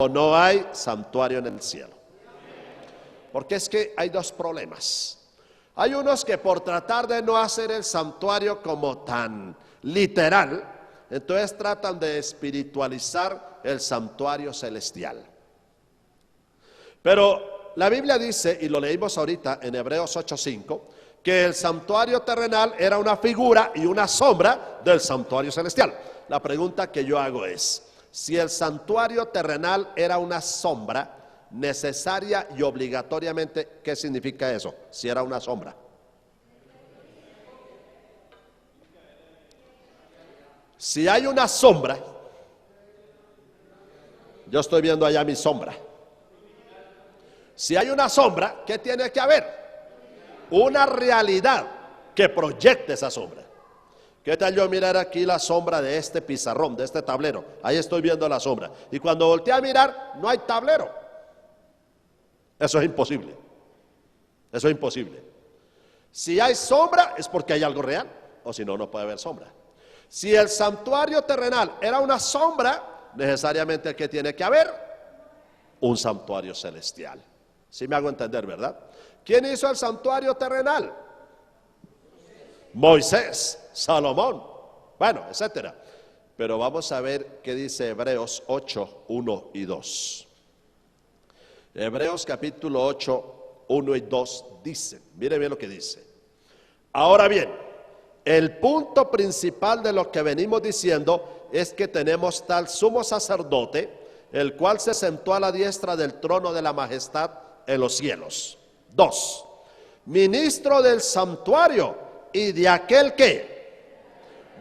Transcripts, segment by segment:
o no hay santuario en el cielo. Porque es que hay dos problemas. Hay unos que por tratar de no hacer el santuario como tan literal, entonces tratan de espiritualizar el santuario celestial. Pero la Biblia dice, y lo leímos ahorita en Hebreos 8:5, que el santuario terrenal era una figura y una sombra del santuario celestial. La pregunta que yo hago es, si el santuario terrenal era una sombra, necesaria y obligatoriamente, ¿qué significa eso? Si era una sombra. Si hay una sombra, yo estoy viendo allá mi sombra. Si hay una sombra, ¿qué tiene que haber? Una realidad que proyecte esa sombra. ¿Qué tal yo mirar aquí la sombra de este pizarrón, de este tablero? Ahí estoy viendo la sombra. Y cuando volteé a mirar, no hay tablero. Eso es imposible. Eso es imposible. Si hay sombra, es porque hay algo real. O si no, no puede haber sombra. Si el santuario terrenal era una sombra, necesariamente ¿qué tiene que haber? Un santuario celestial. ¿Sí me hago entender, verdad? ¿Quién hizo el santuario terrenal? Moisés, Salomón, bueno, etcétera. Pero vamos a ver qué dice Hebreos 8, 1 y 2. Hebreos capítulo 8, 1 y 2 dice, mire bien lo que dice. Ahora bien, el punto principal de lo que venimos diciendo es que tenemos tal sumo sacerdote, el cual se sentó a la diestra del trono de la majestad en los cielos. 2. Ministro del santuario y de aquel que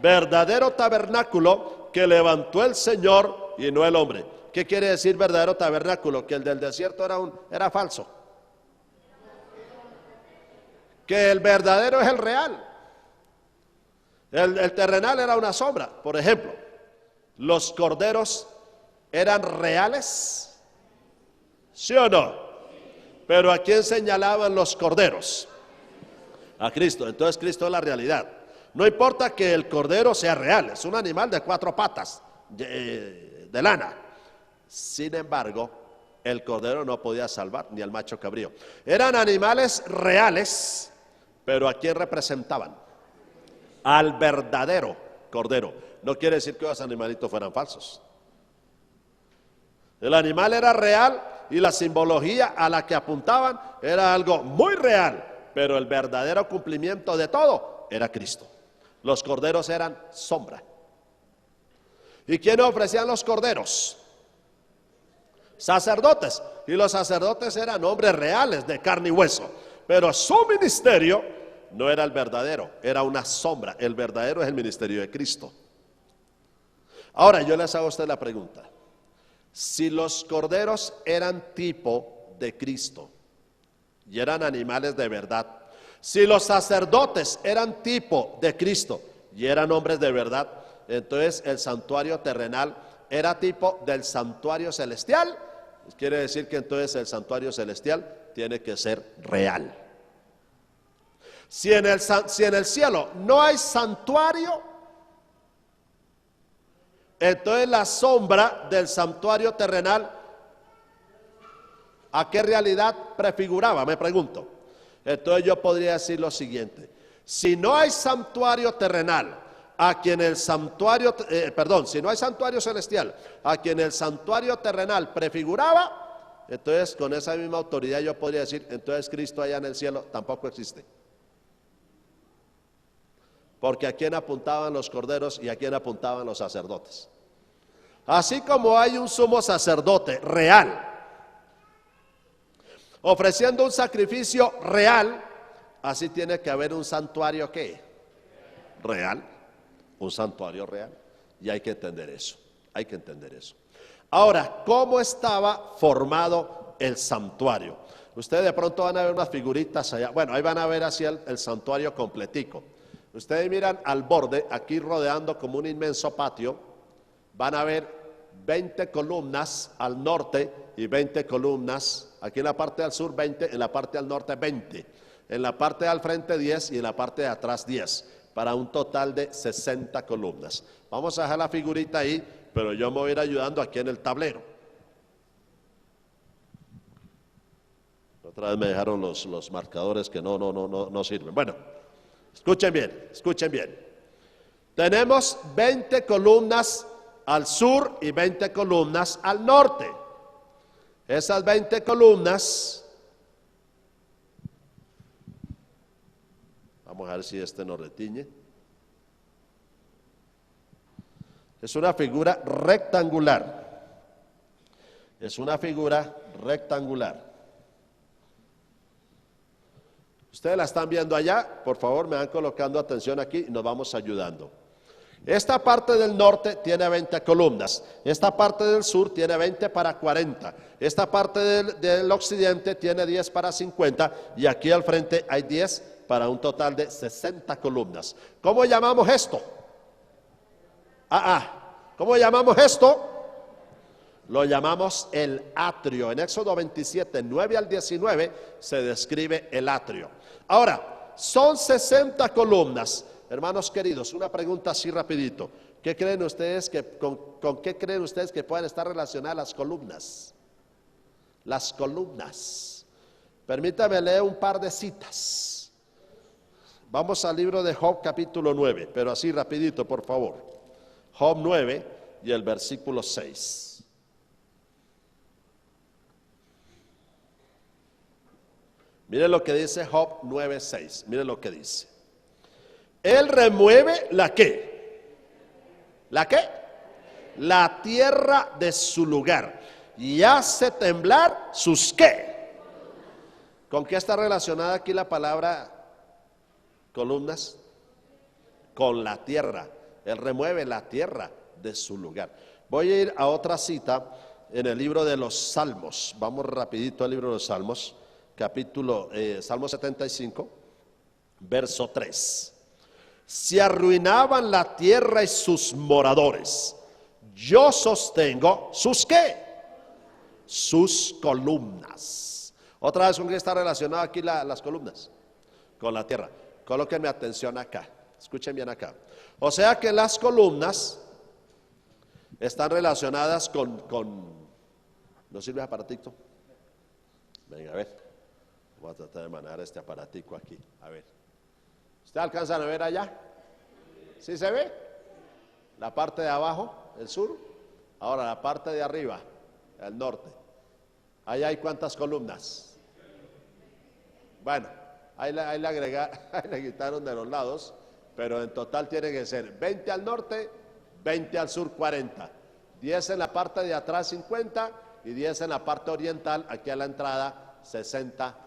verdadero tabernáculo que levantó el Señor y no el hombre. ¿Qué quiere decir verdadero tabernáculo? Que el del desierto era falso. Que el verdadero es el real. El terrenal era una sombra. Por ejemplo, los corderos eran reales, ¿sí o no? Pero ¿a quién señalaban los corderos? A Cristo. Entonces Cristo es la realidad. No importa que el cordero sea real, es un animal de 4 patas de lana. Sin embargo, el cordero no podía salvar, ni el macho cabrío. Eran animales reales, pero ¿a quién representaban? Al verdadero cordero. No quiere decir que los animalitos fueran falsos. El animal era real y la simbología a la que apuntaban era algo muy real, pero el verdadero cumplimiento de todo era Cristo. Los corderos eran sombra. ¿Y quiénes ofrecían los corderos? Sacerdotes. Y los sacerdotes eran hombres reales de carne y hueso, pero su ministerio no era el verdadero, era una sombra. El verdadero es el ministerio de Cristo. Ahora yo les hago a usted la pregunta. Si los corderos eran tipo de Cristo y eran animales de verdad, si los sacerdotes eran tipo de Cristo y eran hombres de verdad, entonces el santuario terrenal era tipo del santuario celestial. Quiere decir que entonces el santuario celestial tiene que ser real. Si en el cielo no hay santuario, entonces la sombra del santuario terrenal, ¿a qué realidad prefiguraba? Me pregunto. Entonces yo podría decir lo siguiente: si no hay santuario terrenal, a quien el santuario, si no hay santuario celestial, a quien el santuario terrenal prefiguraba, entonces con esa misma autoridad yo podría decir, entonces Cristo allá en el cielo tampoco existe. Porque a quién apuntaban los corderos y a quién apuntaban los sacerdotes. Así como hay un sumo sacerdote real, ofreciendo un sacrificio real, así tiene que haber un santuario ¿qué? Real, un santuario real. Y hay que entender eso, hay que entender eso. Ahora, ¿cómo estaba formado el santuario? Ustedes de pronto van a ver unas figuritas allá, bueno, ahí van a ver así el santuario completico. Ustedes miran al borde, aquí rodeando como un inmenso patio, van a ver 20 columnas al norte y 20 columnas, aquí en la parte del sur 20, en la parte del norte 20, en la parte del frente 10 y en la parte de atrás 10, para un total de 60 columnas. Vamos a dejar la figurita ahí, pero yo me voy a ir ayudando aquí en el tablero. Otra vez me dejaron los marcadores que no sirven. Bueno, escuchen bien, escuchen bien. Tenemos 20 columnas al sur y 20 columnas al norte. Esas 20 columnas, vamos a ver si este nos retiñe. Es una figura rectangular. Es una figura rectangular. Ustedes la están viendo allá, por favor me van colocando atención aquí y nos vamos ayudando. Esta parte del norte tiene 20 columnas, esta parte del sur tiene 20 para 40, esta parte del occidente tiene 10 para 50 y aquí al frente hay 10 para un total de 60 columnas. ¿Cómo llamamos esto? ¿Cómo llamamos esto? Lo llamamos el atrio. En Éxodo 27, 9 al 19 se describe el atrio. Ahora, son 60 columnas. Hermanos queridos, una pregunta así rapidito. ¿Qué creen ustedes con qué creen ustedes que pueden estar relacionadas las columnas? Las columnas. Permítame leer un par de citas. Vamos al libro de Job capítulo 9, pero así rapidito, por favor. Job 9 y el versículo 6. Mire lo que dice Job 9:6. Mire lo que dice. Él remueve la ¿qué? ¿La qué? La tierra de su lugar y hace temblar sus ¿qué? ¿Con qué está relacionada aquí la palabra columnas? Con la tierra. Él remueve la tierra de su lugar. Voy a ir a otra cita en el libro de los Salmos. Vamos rapidito al libro de los Salmos. Capítulo, Salmo 75, verso 3. Se arruinaban la tierra y sus moradores. Yo sostengo sus ¿qué? Sus columnas. Otra vez, ¿con qué está relacionado aquí las columnas? Con la tierra. Colóquenme atención acá. Escuchen bien acá. O sea que las columnas están relacionadas con ¿no sirve aparatito? Venga, a ver. Voy a tratar de manejar este aparatico aquí. A ver. ¿Usted alcanza a ver allá? ¿Sí se ve? La parte de abajo, el sur. Ahora la parte de arriba, el norte. Ahí hay ¿cuántas columnas? Bueno, ahí le quitaron de los lados, pero en total tiene que ser 20 al norte, 20 al sur, 40. 10 en la parte de atrás, 50, y 10 en la parte oriental, aquí a la entrada, 60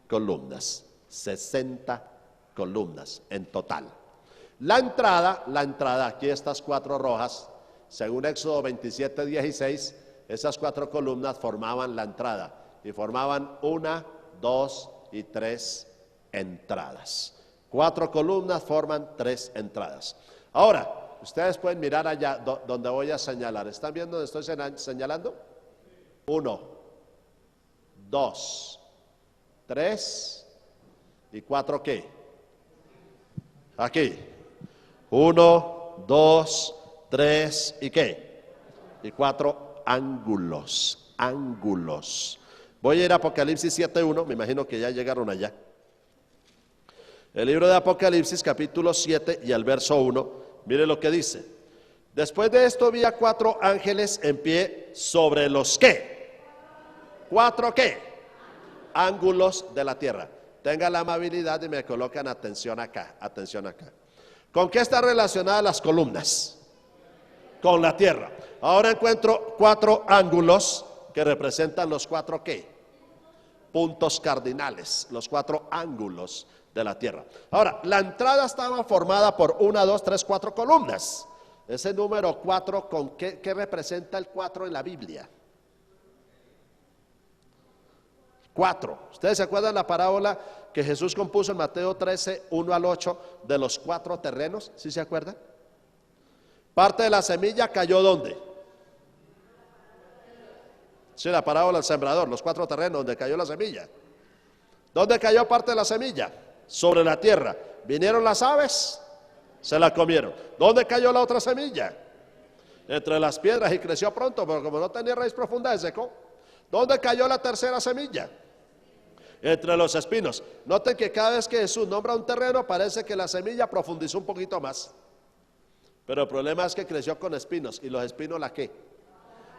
columnas, 60 columnas en total. La entrada, aquí estas 4 rojas, según Éxodo 27, 16, esas 4 columnas formaban la entrada y formaban 1, 2 y 3 entradas. 4 columnas forman 3 entradas. Ahora, ustedes pueden mirar allá donde voy a señalar. ¿Están viendo donde estoy señalando? 1, 2, 3 y 4 ¿qué? Aquí 1, 2, 3 y ¿qué? Y 4 ángulos. Voy a ir a Apocalipsis 7:1, me imagino que ya llegaron allá. El libro de Apocalipsis capítulo 7 y el verso 1, mire lo que dice. Después de esto vi a 4 ángeles en pie sobre los ¿qué? 4 ¿qué? Ángulos de la tierra. Tenga la amabilidad y me colocan atención acá, atención acá. ¿Con qué están relacionadas las columnas? Con la tierra. Ahora encuentro 4 ángulos que representan los 4 ¿qué? Puntos cardinales, los 4 ángulos de la tierra. Ahora, la entrada estaba formada por 1, 2, 3, 4 columnas. Ese número 4, ¿con qué representa el 4 en la Biblia? 4. ¿Ustedes se acuerdan la parábola que Jesús compuso en Mateo 13, 1 al 8 de los 4 terrenos? ¿Sí se acuerdan? Parte de la semilla cayó ¿dónde? Sí, la parábola del sembrador, los 4 terrenos donde cayó la semilla. ¿Dónde cayó parte de la semilla? Sobre la tierra. ¿Vinieron las aves? Se la comieron. ¿Dónde cayó la otra semilla? Entre las piedras y creció pronto, pero como no tenía raíz profunda, se secó. ¿Dónde cayó la tercera semilla? entre los espinos. Noten que cada vez que Jesús nombra un terreno, parece que la semilla profundizó un poquito más. Pero el problema es que creció con espinos, y los espinos ¿la qué?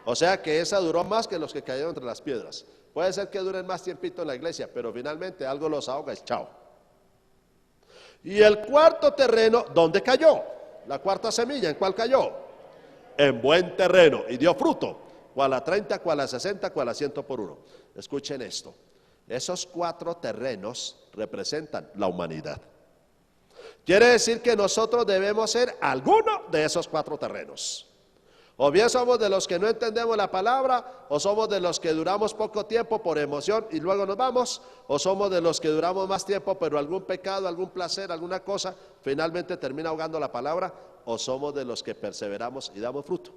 O sea que esa duró más que los que cayeron entre las piedras. Puede ser que duren más tiempito en la iglesia, pero finalmente algo los ahoga y chao. Y el cuarto terreno, ¿dónde cayó? La cuarta semilla, ¿en cuál cayó? En buen terreno, y dio fruto, cual a 30, cual a 60, cual a 100 por uno. Escuchen esto, esos 4 terrenos representan la humanidad. Quiere decir que nosotros debemos ser alguno de esos 4 terrenos. O bien somos de los que no entendemos la palabra, o somos de los que duramos poco tiempo por emoción y luego nos vamos, o somos de los que duramos más tiempo, pero algún pecado, algún placer, alguna cosa, finalmente termina ahogando la palabra, o somos de los que perseveramos y damos fruto.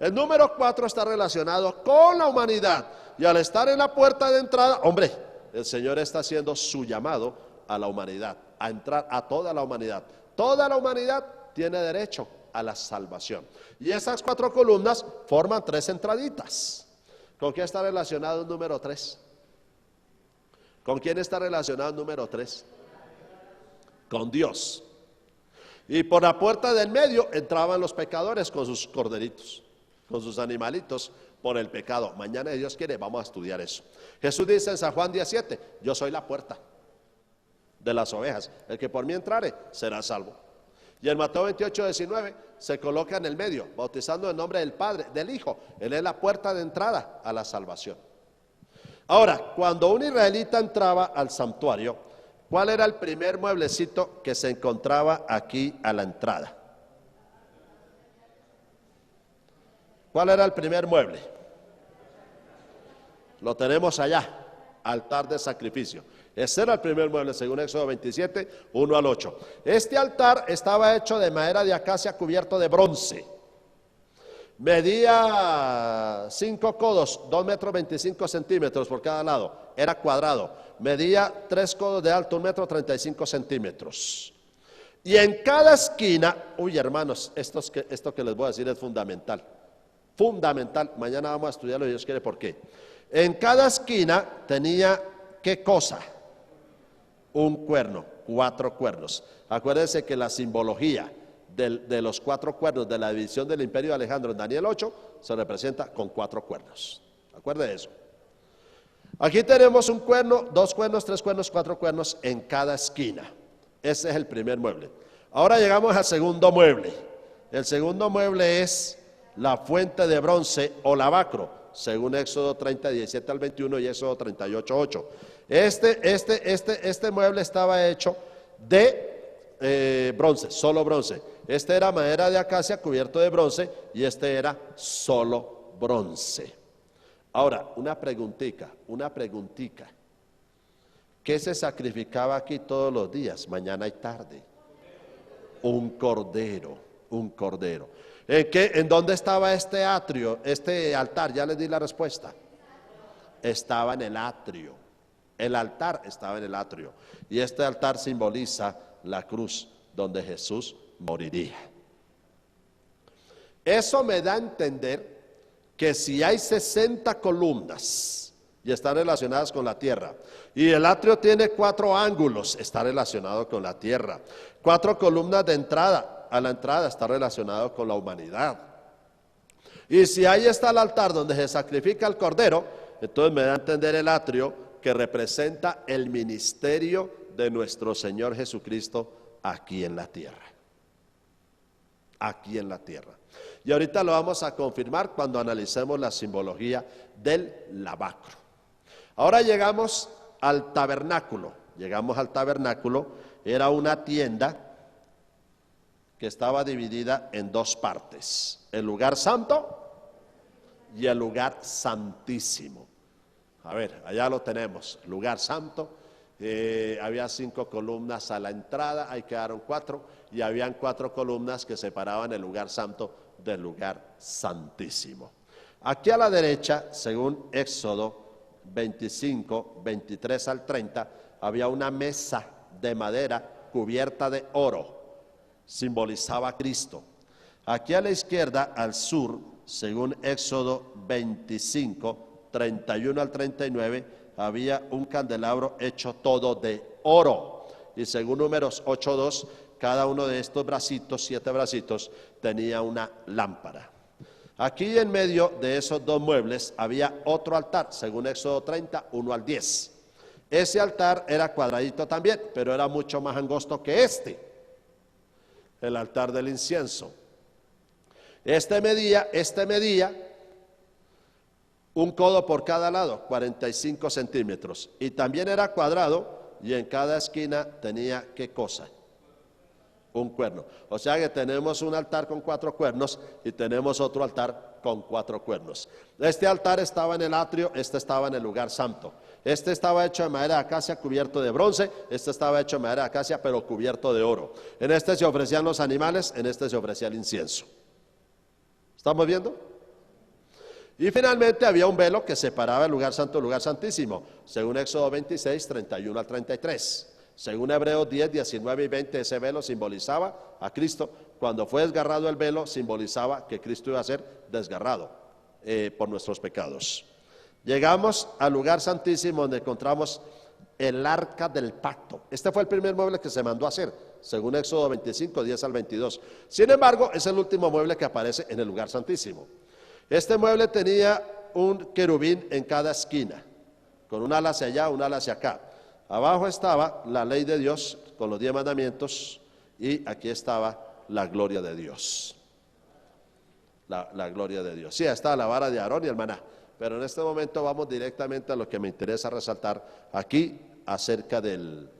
El número 4 está relacionado con la humanidad, y al estar en la puerta de entrada, hombre, el Señor está haciendo su llamado a la humanidad, a entrar a toda la humanidad. Toda la humanidad tiene derecho a la salvación. Y esas 4 columnas forman 3 entraditas. ¿Con qué está relacionado el número 3? ¿Con quién está relacionado el número 3? Con Dios. Y por la puerta del medio entraban los pecadores con sus corderitos, con sus animalitos por el pecado. Mañana, si Dios quiere, vamos a estudiar eso. Jesús dice en San Juan 17, yo soy la puerta de las ovejas. El que por mí entrare será salvo. Y en Mateo 28, 19 se coloca en el medio, bautizando en nombre del Padre, del Hijo. Él es la puerta de entrada a la salvación. Ahora, cuando un israelita entraba al santuario, ¿cuál era el primer mueblecito que se encontraba aquí a la entrada? ¿Cuál era el primer mueble? Lo tenemos allá, altar de sacrificio. Ese era el primer mueble, según Éxodo 27, 1 al 8. Este altar estaba hecho de madera de acacia cubierto de bronce. Medía 5 codos, 2 metros 25 centímetros por cada lado. Era cuadrado. Medía 3 codos de alto, 1 metro 35 centímetros. Y en cada esquina, uy hermanos, esto que les voy a decir es fundamental. Fundamental. Mañana vamos a estudiarlo y Dios quiere por qué. En cada esquina tenía, ¿qué cosa? Un cuerno, 4 cuernos. Acuérdense que la simbología de los 4 cuernos de la división del imperio de Alejandro en Daniel 8 se representa con 4 cuernos. Acuérdense de eso. Aquí tenemos un cuerno, 2 cuernos, 3 cuernos, 4 cuernos en cada esquina. Ese es el primer mueble. Ahora llegamos al segundo mueble. El segundo mueble es la fuente de bronce o lavacro, según Éxodo 30, 17 al 21 y Éxodo 38, 8. Este mueble estaba hecho de bronce, solo bronce. Este era madera de acacia cubierto de bronce y este era solo bronce. Ahora, una preguntica. ¿Qué se sacrificaba aquí todos los días, mañana y tarde? Un cordero. ¿En dónde estaba este atrio, este altar? Ya les di la respuesta. Estaba en el atrio. El altar estaba en el atrio. Y este altar simboliza la cruz donde Jesús moriría. Eso me da a entender que si hay 60 columnas y están relacionadas con la tierra, y el atrio tiene 4 ángulos, está relacionado con la tierra. 4 columnas de entrada, a la entrada está relacionado con la humanidad. Y si ahí está el altar donde se sacrifica el cordero, entonces me da a entender el atrio que representa el ministerio de nuestro Señor Jesucristo aquí en la tierra. Aquí en la tierra. Y ahorita lo vamos a confirmar cuando analicemos la simbología del lavacro. Ahora llegamos al tabernáculo. Era una tienda que estaba dividida en 2 partes. El lugar santo y el lugar santísimo. A ver, allá lo tenemos, lugar santo. Había 5 columnas a la entrada, ahí quedaron 4, y habían 4 columnas que separaban el lugar santo del lugar santísimo. Aquí a la derecha, según Éxodo 25, 23 al 30, había una mesa de madera cubierta de oro, simbolizaba a Cristo. Aquí a la izquierda, al sur, según Éxodo 25, 31 al 39, había un candelabro hecho todo de oro. Y según Números 8:2, cada uno de estos bracitos, 7 bracitos, tenía una lámpara. Aquí en medio de esos dos muebles había otro altar, según Éxodo 30, 1 al 10. Ese altar era cuadradito también, pero era mucho más angosto que el altar del incienso. Este medía un codo por cada lado, 45 centímetros. Y también era cuadrado y en cada esquina tenía, ¿qué cosa? Un cuerno. O sea que tenemos un altar con 4 cuernos y tenemos otro altar con 4 cuernos. Este altar estaba en el atrio, este estaba en el lugar santo. Este estaba hecho de madera de acacia cubierto de bronce, este estaba hecho de madera de acacia pero cubierto de oro. En este se ofrecían los animales, en este se ofrecía el incienso. ¿Estamos viendo? Y finalmente había un velo que separaba el lugar santo del lugar santísimo, según Éxodo 26, 31 al 33. Según Hebreos 10, 19 y 20, ese velo simbolizaba a Cristo. Cuando fue desgarrado el velo, simbolizaba que Cristo iba a ser desgarrado por nuestros pecados. Llegamos al lugar santísimo donde encontramos el arca del pacto. Este fue el primer mueble que se mandó a hacer, según Éxodo 25, 10 al 22. Sin embargo, es el último mueble que aparece en el lugar santísimo. Este mueble tenía un querubín en cada esquina, con un ala hacia allá, un ala hacia acá. Abajo estaba la ley de Dios con los 10 mandamientos y aquí estaba la gloria de Dios. La gloria de Dios. Sí, está la vara de Aarón y el maná. Pero en este momento vamos directamente a lo que me interesa resaltar aquí acerca del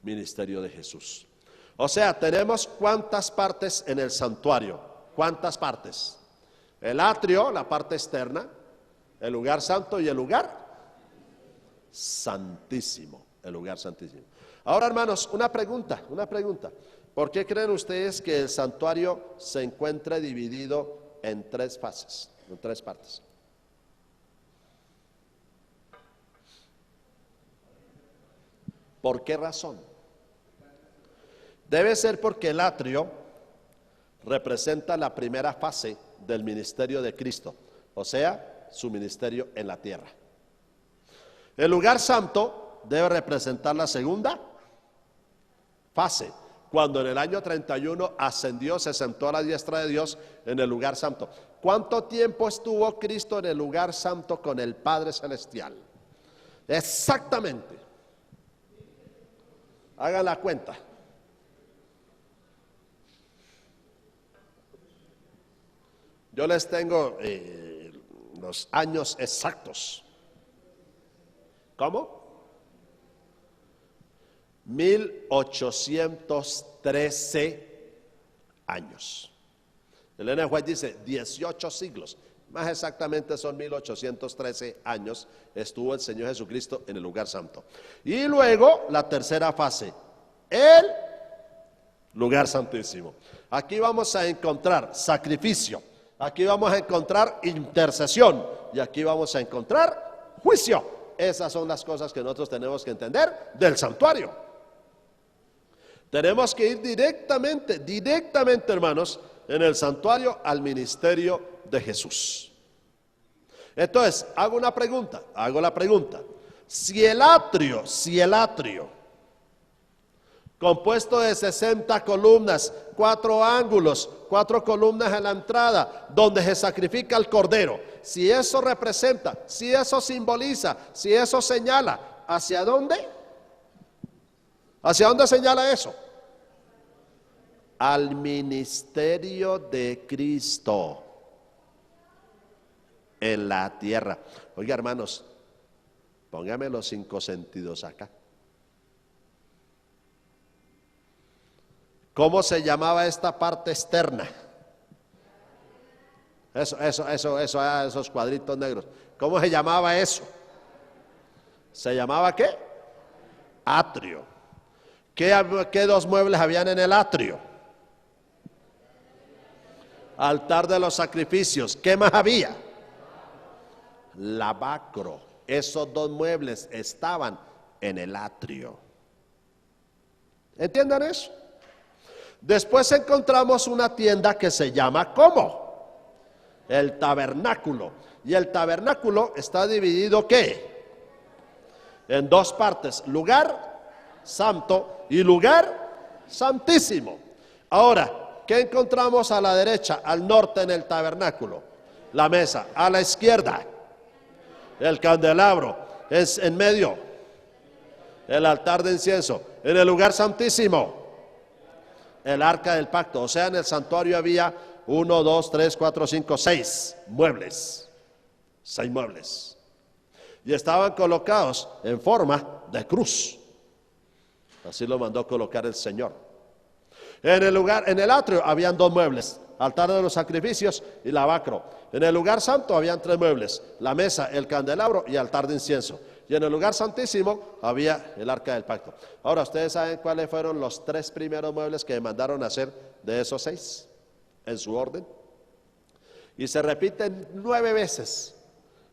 ministerio de Jesús. O sea, tenemos cuántas partes en el santuario. ¿Cuántas partes? El atrio, la parte externa, el lugar santo y el lugar santísimo, el lugar santísimo. Ahora, hermanos, una pregunta. ¿Por qué creen ustedes que el santuario se encuentra dividido en 3 fases, en 3 partes? ¿Por qué razón? Debe ser porque el atrio representa la primera fase del ministerio de Cristo, o sea, su ministerio en la tierra. El lugar santo debe representar la segunda fase, cuando en el año 31 ascendió, se sentó a la diestra de Dios en el lugar santo. ¿Cuánto tiempo estuvo Cristo en el lugar santo con el Padre Celestial? Exactamente. Hagan la cuenta. Yo les tengo los años exactos. ¿Cómo? 1813 años. Elena White dice 18 siglos. Más exactamente son 1813 años estuvo el Señor Jesucristo en el lugar santo. Y luego la tercera fase, el lugar santísimo. Aquí vamos a encontrar sacrificio, aquí vamos a encontrar intercesión y aquí vamos a encontrar juicio. Esas son las cosas que nosotros tenemos que entender del santuario. Tenemos que ir directamente, hermanos, en el santuario al ministerio de Jesús. Entonces, hago la pregunta. Si el atrio, compuesto de 60 columnas, 4 ángulos, 4 columnas en la entrada, donde se sacrifica el cordero, si eso representa, si eso simboliza, si eso señala, ¿hacia dónde? ¿Hacia dónde señala eso? Al ministerio de Cristo en la tierra. Oiga, hermanos, póngame los 5 sentidos acá. ¿Cómo se llamaba esta parte externa? Esos cuadritos negros. ¿Cómo se llamaba eso? ¿Se llamaba qué? Atrio. ¿Qué 2 muebles habían en el atrio? Altar de los sacrificios. ¿Qué más había? Lavacro. Esos 2 muebles estaban en el atrio. ¿Entiendan eso? Después encontramos una tienda que se llama ¿cómo? El tabernáculo. Y el tabernáculo está dividido ¿qué? en dos partes, lugar santo y lugar santísimo. Ahora, ¿qué encontramos a la derecha, al norte en el tabernáculo? La mesa. A la izquierda, el candelabro. Es en medio, el altar de incienso. En el lugar santísimo, el arca del pacto. O sea, en el santuario había 1, 2, 3, 4, 5, 6 muebles. 6 muebles. Y estaban colocados en forma de cruz. Así lo mandó colocar el Señor. En el atrio habían 2 muebles, altar de los sacrificios y lavacro. En el lugar santo habían 3 muebles, la mesa, el candelabro y altar de incienso. Y en el lugar santísimo había el arca del pacto. Ahora, ¿ustedes saben cuáles fueron los 3 primeros muebles que mandaron hacer de esos 6? En su orden. Y se repiten 9 veces.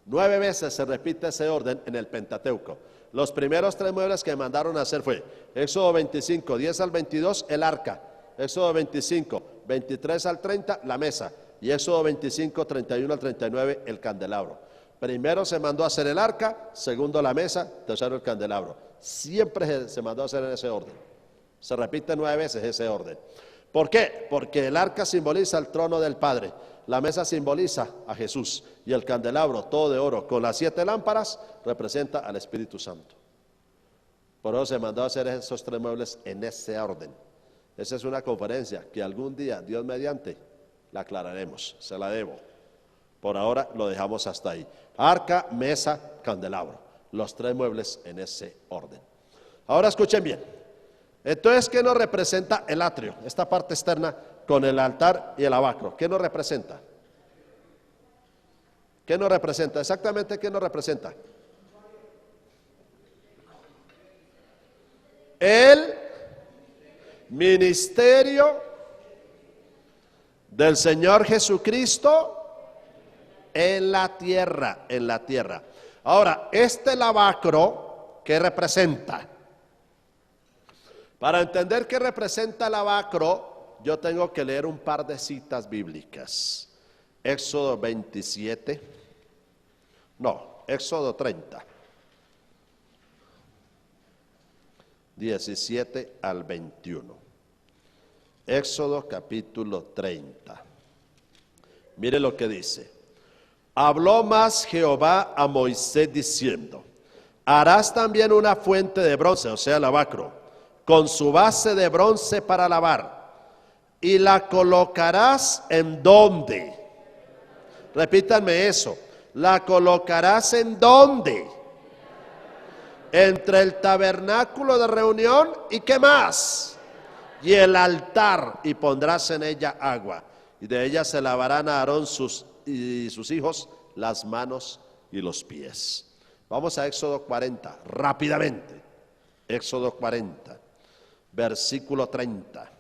9 veces se repite ese orden en el Pentateuco. Los primeros 3 muebles que mandaron a hacer fue Éxodo 25, 10 al 22, el arca. Éxodo 25, 23 al 30, la mesa. Y Éxodo 25, 31 al 39, el candelabro. Primero se mandó a hacer el arca, segundo la mesa, tercero el candelabro. Siempre se mandó a hacer en ese orden. Se repite 9 veces ese orden. ¿Por qué? Porque el arca simboliza el trono del Padre, la mesa simboliza a Jesús y el candelabro, todo de oro, con las 7 lámparas, representa al Espíritu Santo. Por eso se mandó a hacer esos 3 muebles en ese orden. Esa es una conferencia que algún día, Dios mediante, la aclararemos, se la debo. Por ahora lo dejamos hasta ahí. Arca, mesa, candelabro, los 3 muebles en ese orden. Ahora escuchen bien. Entonces, ¿qué nos representa el atrio? Esta parte externa con el altar y el lavacro. ¿Qué nos representa? ¿Qué nos representa? Exactamente, ¿qué nos representa? El ministerio del Señor Jesucristo en la tierra, en la tierra. Ahora, este lavacro, ¿qué representa? Para entender qué representa el lavacro, yo tengo que leer un par de citas bíblicas. Éxodo 27, no, Éxodo 30, 17 al 21. Éxodo capítulo 30. Mire lo que dice. Habló más Jehová a Moisés diciendo, harás también una fuente de bronce, o sea, lavacro, con su base de bronce para lavar, y la colocarás ¿en dónde? Repítanme eso. ¿La colocarás en dónde? Entre el tabernáculo de reunión y ¿qué más? Y el altar, y pondrás en ella agua, y de ella se lavarán a Aarón y sus hijos las manos y los pies. Vamos a Éxodo 40, rápidamente. Éxodo 40. Versículo 30.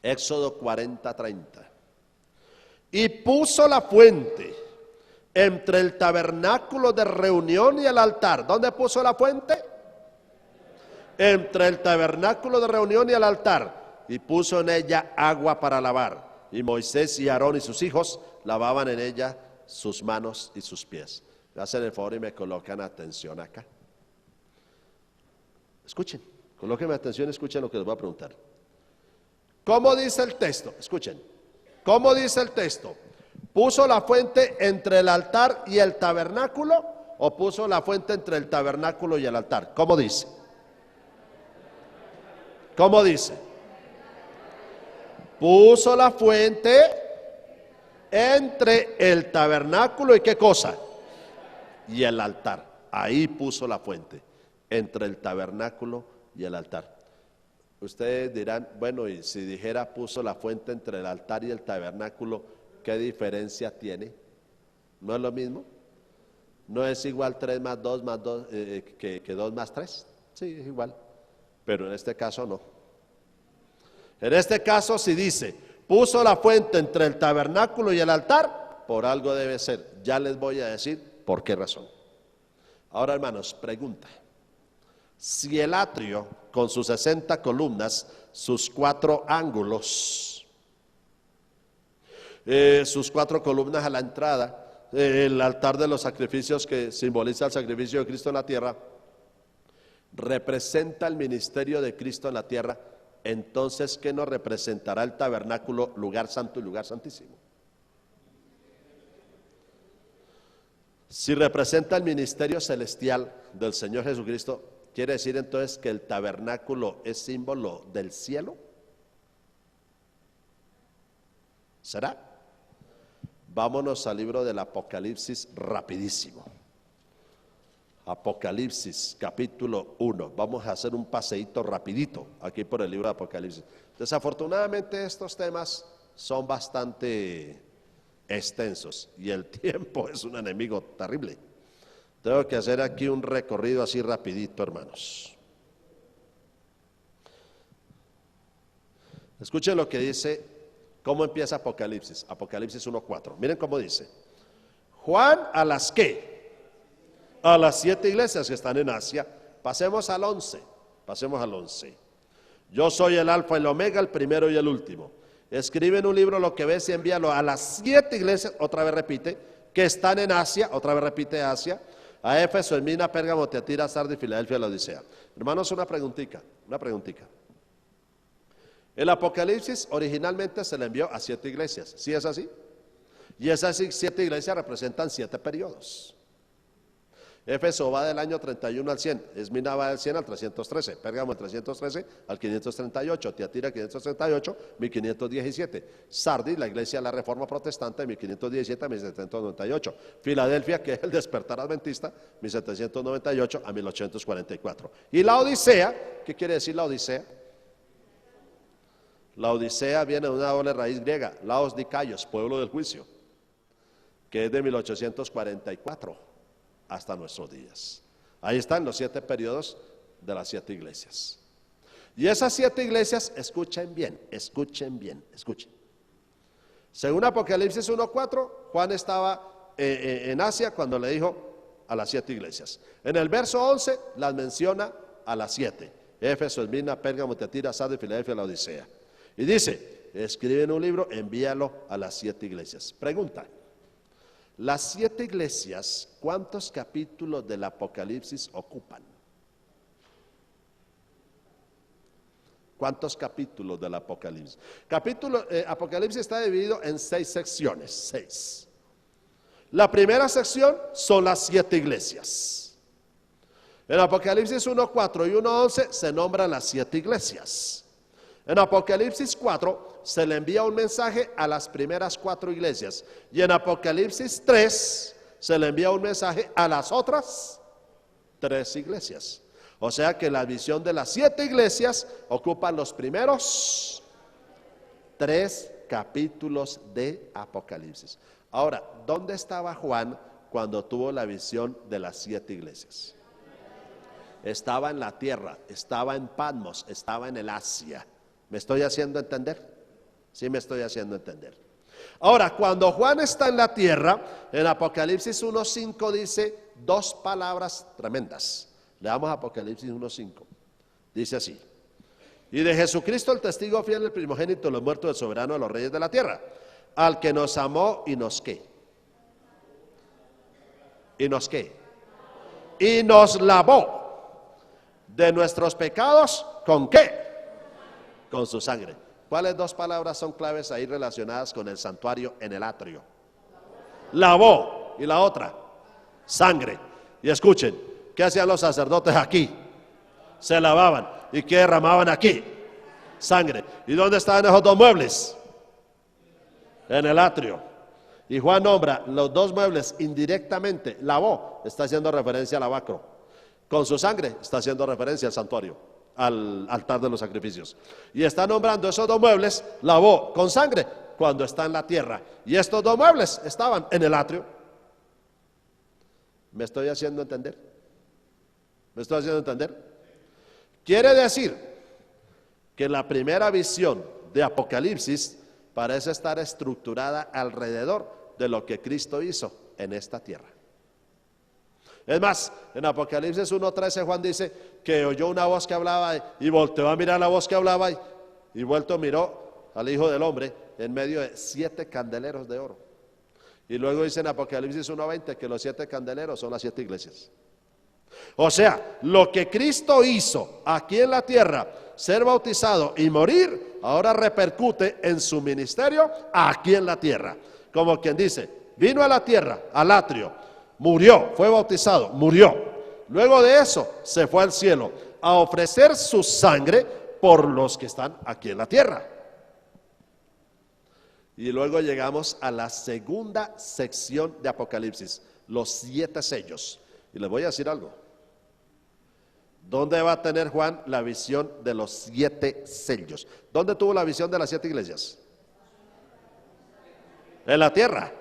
Éxodo 40, 30. Y puso la fuente entre el tabernáculo de reunión y el altar. ¿Dónde puso la fuente? Entre el tabernáculo de reunión y el altar. Y puso en ella agua para lavar. Y Moisés y Aarón y sus hijos lavaban en ella sus manos y sus pies. Me hacen el favor y me colocan atención acá. Escuchen. Colóquenme atención, escuchen lo que les voy a preguntar. ¿Cómo dice el texto? Escuchen. ¿Cómo dice el texto? ¿Puso la fuente entre el altar y el tabernáculo o puso la fuente entre el tabernáculo y el altar? ¿Cómo dice? ¿Cómo dice? Puso la fuente entre el tabernáculo y ¿qué cosa? Y el altar. Ahí puso la fuente, entre el tabernáculo y el altar. Ustedes dirán, bueno, y si dijera puso la fuente entre el altar y el tabernáculo, ¿qué diferencia tiene? ¿No es lo mismo? ¿No es igual 3 más 2 más 2 que 2 más 3? Sí, es igual, pero en este caso no. En este caso si dice, puso la fuente entre el tabernáculo y el altar, por algo debe ser. Ya les voy a decir por qué razón. Ahora, hermanos, pregunta. Si el atrio con sus 60 columnas, sus 4 ángulos, sus 4 columnas a la entrada, el altar de los sacrificios que simboliza el sacrificio de Cristo en la tierra, representa el ministerio de Cristo en la tierra. Entonces, ¿qué nos representará el tabernáculo, lugar santo y lugar santísimo? Si representa el ministerio celestial del Señor Jesucristo, ¿quiere decir entonces que el tabernáculo es símbolo del cielo? ¿Será? Vámonos al libro del Apocalipsis rapidísimo. Apocalipsis capítulo 1. Vamos a hacer un paseíto rapidito aquí por el libro de Apocalipsis. Desafortunadamente estos temas son bastante extensos y el tiempo es un enemigo terrible. Tengo que hacer aquí un recorrido así rapidito, hermanos. Escuchen lo que dice, cómo empieza Apocalipsis. Apocalipsis 1:4. Miren cómo dice: Juan, a las que a las 7 iglesias que están en Asia. Pasemos al 11. Yo soy el alfa y el omega, el primero y el último. Escribe en un libro lo que ves y envíalo a las 7 iglesias, otra vez repite, que están en Asia, otra vez repite Asia, a Éfeso, Esmirna, Pérgamo, Tiatira, Sardis, Filadelfia, Laodicea. Hermanos, una preguntica. El Apocalipsis originalmente se le envió a 7 iglesias, ¿sí es así? Y esas 7 iglesias representan 7 periodos. Éfeso va del año 31 al 100, Esmirna va del 100 al 313, Pérgamo del 313 al 538, Tiatira 538, 1517, Sardis, la iglesia de la Reforma Protestante, 1517 a 1798, Filadelfia, que es el despertar adventista, 1798 a 1844. Y la Odisea, ¿qué quiere decir la Odisea? La Odisea viene de una doble raíz griega, Laos Dikaios, pueblo del juicio, que es de 1844 hasta nuestros días. Ahí están los 7 periodos de las 7 iglesias. Y esas 7 iglesias, escuchen bien. Según Apocalipsis 1:4, Juan estaba en Asia cuando le dijo a las 7 iglesias. En el verso 11 las menciona a las 7: Éfeso, Esmirna, Pérgamo, Tiatira, Sardis, Filadelfia, Laodicea. Y dice: escribe en un libro, envíalo a las 7 iglesias. Pregunta: las 7 iglesias, ¿cuántos capítulos del Apocalipsis ocupan? ¿Cuántos capítulos del Apocalipsis? Apocalipsis está dividido en 6 secciones, 6. La primera sección son las 7 iglesias. En Apocalipsis 1:4 y 1:11 se nombran las 7 iglesias. En Apocalipsis 4 se le envía un mensaje a las primeras 4 iglesias. Y en Apocalipsis 3 se le envía un mensaje a las otras 3 iglesias. O sea que la visión de las 7 iglesias ocupan los primeros 3 capítulos de Apocalipsis. Ahora, ¿dónde estaba Juan cuando tuvo la visión de las 7 iglesias? Estaba en la tierra, estaba en Patmos, estaba en el Asia. ¿Me estoy haciendo entender? Sí, me estoy haciendo entender. Ahora, cuando Juan está en la tierra, en Apocalipsis 1:5 dice 2 palabras tremendas. Leamos Apocalipsis 1:5. Dice así: y de Jesucristo el testigo fiel, el primogénito de los muertos, el soberano de los reyes de la tierra, al que nos amó y nos ¿qué? ¿Y nos qué? Y nos lavó de nuestros pecados, ¿con qué? Con su sangre. ¿Cuáles 2 palabras son claves ahí relacionadas con el santuario en el atrio? Lavó. Y la otra, sangre. Y escuchen, ¿qué hacían los sacerdotes aquí? Se lavaban. ¿Y qué derramaban aquí? Sangre. ¿Y dónde estaban esos 2 muebles? En el atrio. Y Juan nombra los 2 muebles indirectamente. Lavó, está haciendo referencia al lavacro. Con su sangre está haciendo referencia al santuario, al altar de los sacrificios. Y está nombrando esos 2 muebles, lavó con sangre cuando está en la tierra. Y estos 2 muebles estaban en el atrio. ¿Me estoy haciendo entender? Quiere decir que la primera visión de Apocalipsis parece estar estructurada alrededor de lo que Cristo hizo en esta tierra. Es más, en Apocalipsis 1:13 Juan dice que oyó una voz que hablaba y volteó a mirar la voz que hablaba y vuelto miró al Hijo del Hombre en medio de 7 candeleros de oro. Y luego dice en Apocalipsis 1:20 que los 7 candeleros son las 7 iglesias. O sea, lo que Cristo hizo aquí en la tierra, ser bautizado y morir, ahora repercute en su ministerio aquí en la tierra. Como quien dice, vino a la tierra, al atrio, murió, fue bautizado, murió. Luego de eso se fue al cielo a ofrecer su sangre por los que están aquí en la tierra. Y luego llegamos a la segunda sección de Apocalipsis, los 7 sellos. Y les voy a decir algo. ¿Dónde va a tener Juan la visión de los 7 sellos? ¿Dónde tuvo la visión de las 7 iglesias? En la tierra.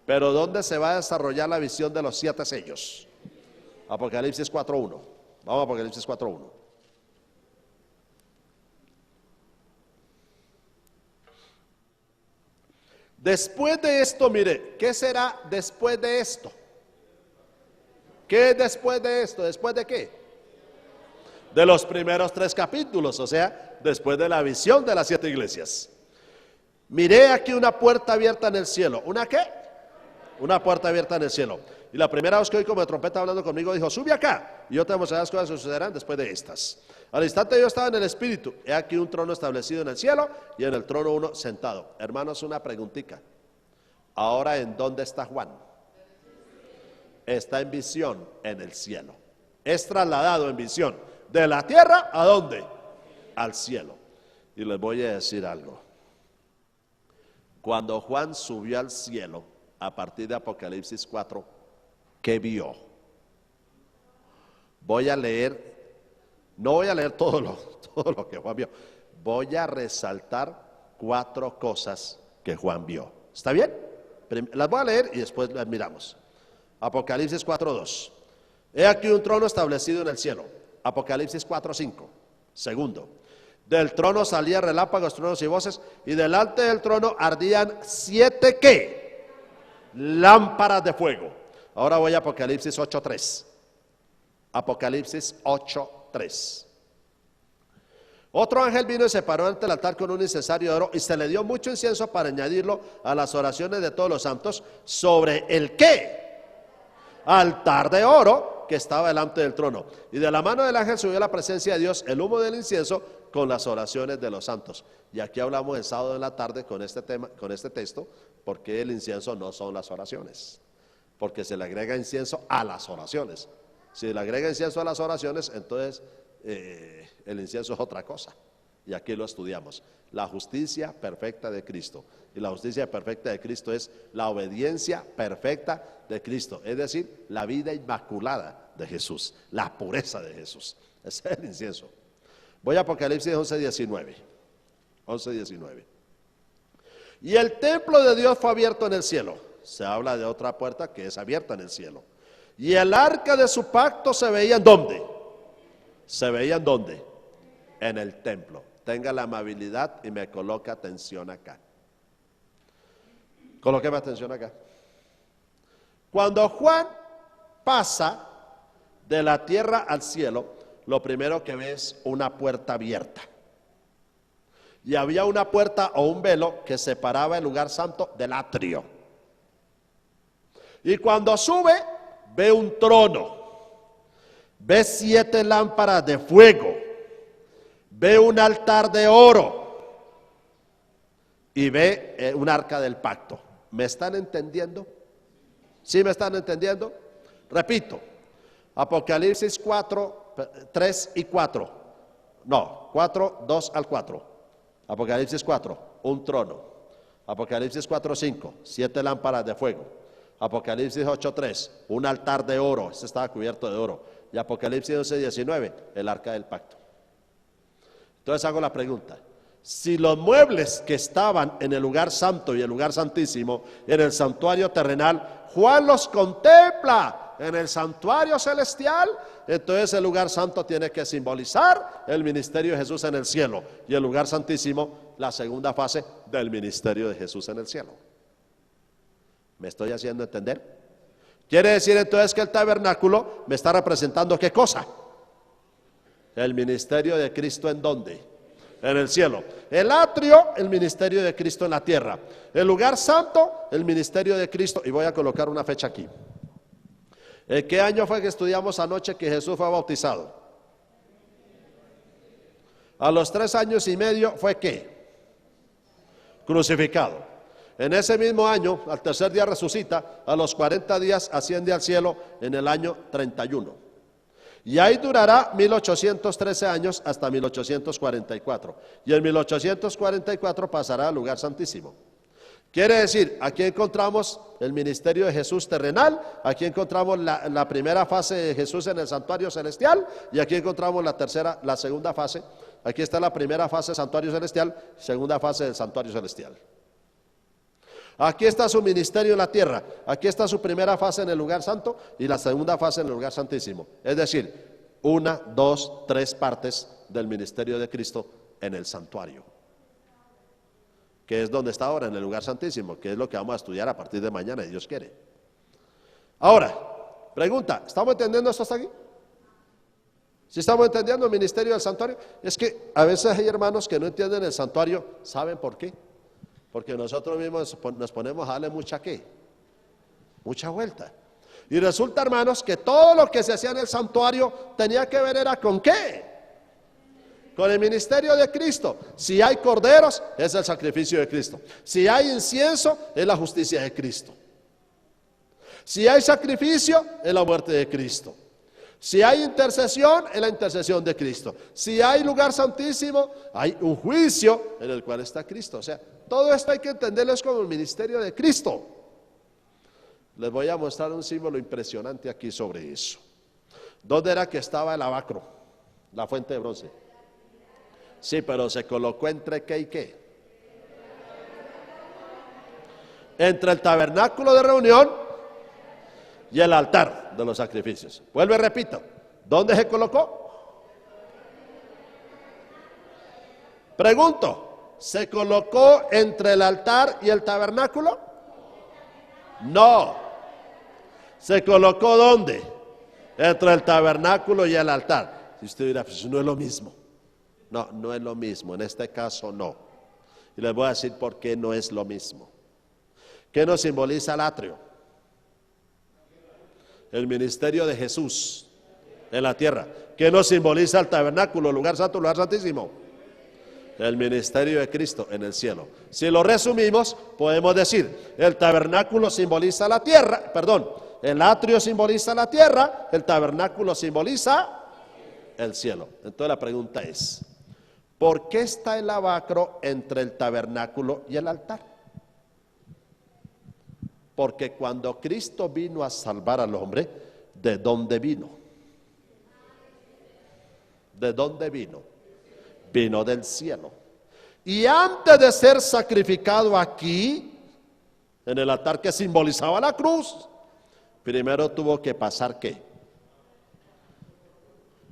Pero ¿dónde se va a desarrollar la visión de los 7 sellos? Apocalipsis 4:1. Vamos a Apocalipsis 4:1. Después de esto, mire, ¿qué será después de esto? ¿Qué es después de esto? ¿Después de qué? De los primeros 3 capítulos, o sea, después de la visión de las 7 iglesias. Miré aquí una puerta abierta en el cielo. ¿Una qué? Una puerta abierta en el cielo. Y la primera voz que oí como de trompeta hablando conmigo dijo, sube acá, y yo te mostraré las cosas que sucederán después de estas. Al instante yo estaba en el espíritu, he aquí un trono establecido en el cielo, y en el trono uno sentado. Hermanos, una preguntita. Ahora, ¿en dónde está Juan? Está en visión en el cielo. Es trasladado en visión de la tierra, ¿a dónde? Al cielo. Y les voy a decir algo. Cuando Juan subió al cielo, a partir de Apocalipsis 4, ¿qué vio? Voy a leer, no voy a leer todo lo que Juan vio. Voy a resaltar 4 cosas que Juan vio. ¿Está bien? Las voy a leer y después las miramos. Apocalipsis 4:2. He aquí un trono establecido en el cielo. Apocalipsis 4:5. Segundo, del trono salían relámpagos, truenos y voces, y delante del trono ardían 7 ¿qué? Lámparas de fuego. Ahora voy a Apocalipsis 8:3. Apocalipsis 8:3. Otro ángel vino y se paró ante el altar con un incensario de oro, y se le dio mucho incienso para añadirlo a las oraciones de todos los santos sobre el ¿qué? Altar de oro que estaba delante del trono. Y de la mano del ángel subió la presencia de Dios el humo del incienso con las oraciones de los santos. Y aquí hablamos el sábado en la tarde con este tema, con este texto, porque el incienso no son las oraciones, porque se le agrega incienso a las oraciones. Si le agrega incienso a las oraciones, entonces el incienso es otra cosa. Y aquí lo estudiamos. La justicia perfecta de Cristo. Y la justicia perfecta de Cristo es la obediencia perfecta de Cristo. Es decir, la vida inmaculada de Jesús. La pureza de Jesús. Ese es el incienso. Voy a Apocalipsis 11:19. 11:19. Y el templo de Dios fue abierto en el cielo. Se habla de otra puerta que es abierta en el cielo. Y el arca de su pacto se veía ¿en dónde? ¿Se veía en dónde? En el templo. Tenga la amabilidad y me coloca atención acá. Colóqueme atención acá. Cuando Juan pasa de la tierra al cielo, lo primero que ve es una puerta abierta. Y había una puerta o un velo que separaba el lugar santo del atrio. Y cuando sube, ve un trono, ve 7 lámparas de fuego, ve un altar de oro y ve un arca del pacto. ¿Me están entendiendo? ¿Sí me están entendiendo? Repito, Apocalipsis 4, 3 y 4. No, 4, 2 al 4. Apocalipsis 4, un trono. Apocalipsis 4:5, 7 lámparas de fuego. Apocalipsis 8:3, un altar de oro, ese estaba cubierto de oro. Y Apocalipsis 11:19, el arca del pacto. Entonces hago la pregunta: si los muebles que estaban en el lugar santo y el lugar santísimo, en el santuario terrenal, Juan los contempla en el santuario celestial, entonces el lugar santo tiene que simbolizar el ministerio de Jesús en el cielo, y el lugar santísimo, la segunda fase del ministerio de Jesús en el cielo. ¿Me estoy haciendo entender? Quiere decir entonces que el tabernáculo me está representando ¿qué cosa? El ministerio de Cristo. ¿En dónde? En el cielo. El atrio, el ministerio de Cristo en la tierra. El lugar santo, el ministerio de Cristo. Y voy a colocar una fecha aquí. ¿En qué año fue que estudiamos anoche que Jesús fue bautizado? A los 3 años y medio fue ¿qué? Crucificado. En ese mismo año, al tercer día resucita, a los 40 días asciende al cielo en el año 31. Y ahí durará 1813 años hasta 1844. Y en 1844 pasará al lugar santísimo. Quiere decir, aquí encontramos el ministerio de Jesús terrenal, aquí encontramos la primera fase de Jesús en el santuario celestial, y aquí encontramos la segunda fase. Aquí está la primera fase del santuario celestial, segunda fase del santuario celestial. Aquí está su ministerio en la tierra, aquí está su primera fase en el lugar santo y la segunda fase en el lugar santísimo. Es decir, 1, 2, 3 partes del ministerio de Cristo en el santuario, que es donde está ahora, en el lugar santísimo, que es lo que vamos a estudiar a partir de mañana, si Dios quiere. Ahora, pregunta, ¿estamos entendiendo esto hasta aquí? ¿Sí estamos entendiendo el ministerio del santuario? Es que a veces hay hermanos que no entienden el santuario. ¿Saben por qué? Porque nosotros mismos nos ponemos a darle mucha vuelta. Y resulta, hermanos, que todo lo que se hacía en el santuario tenía que ver era ¿con qué? Con el ministerio de Cristo. Si hay corderos, es el sacrificio de Cristo. Si hay incienso, es la justicia de Cristo. Si hay sacrificio, es la muerte de Cristo. Si hay intercesión, es la intercesión de Cristo. Si hay lugar santísimo, hay un juicio en el cual está Cristo. O sea, todo esto hay que entenderlo como el ministerio de Cristo. Les voy a mostrar un símbolo impresionante aquí sobre eso. ¿Dónde era que estaba el lavacro? La fuente de bronce. Sí, pero se colocó entre qué y qué. Entre el tabernáculo de reunión y el altar de los sacrificios. Vuelvo y repito, ¿dónde se colocó? Pregunto, ¿se colocó entre el altar y el tabernáculo? No. ¿Se colocó dónde? Entre el tabernáculo y el altar. Si usted dirá, pues no es lo mismo. No, no es lo mismo, en este caso no. Y les voy a decir por qué no es lo mismo. ¿Qué nos simboliza el atrio? El ministerio de Jesús en la tierra. ¿Qué nos simboliza el tabernáculo, el lugar santo, el lugar santísimo? El ministerio de Cristo en el cielo. Si lo resumimos, podemos decir, el tabernáculo simboliza la tierra, el atrio simboliza la tierra, el tabernáculo simboliza el cielo. Entonces la pregunta es, ¿por qué está el lavacro entre el tabernáculo y el altar? Porque cuando Cristo vino a salvar al hombre, ¿de dónde vino? ¿De dónde vino? Vino del cielo. Y antes de ser sacrificado aquí, en el altar que simbolizaba la cruz, primero tuvo que pasar ¿qué?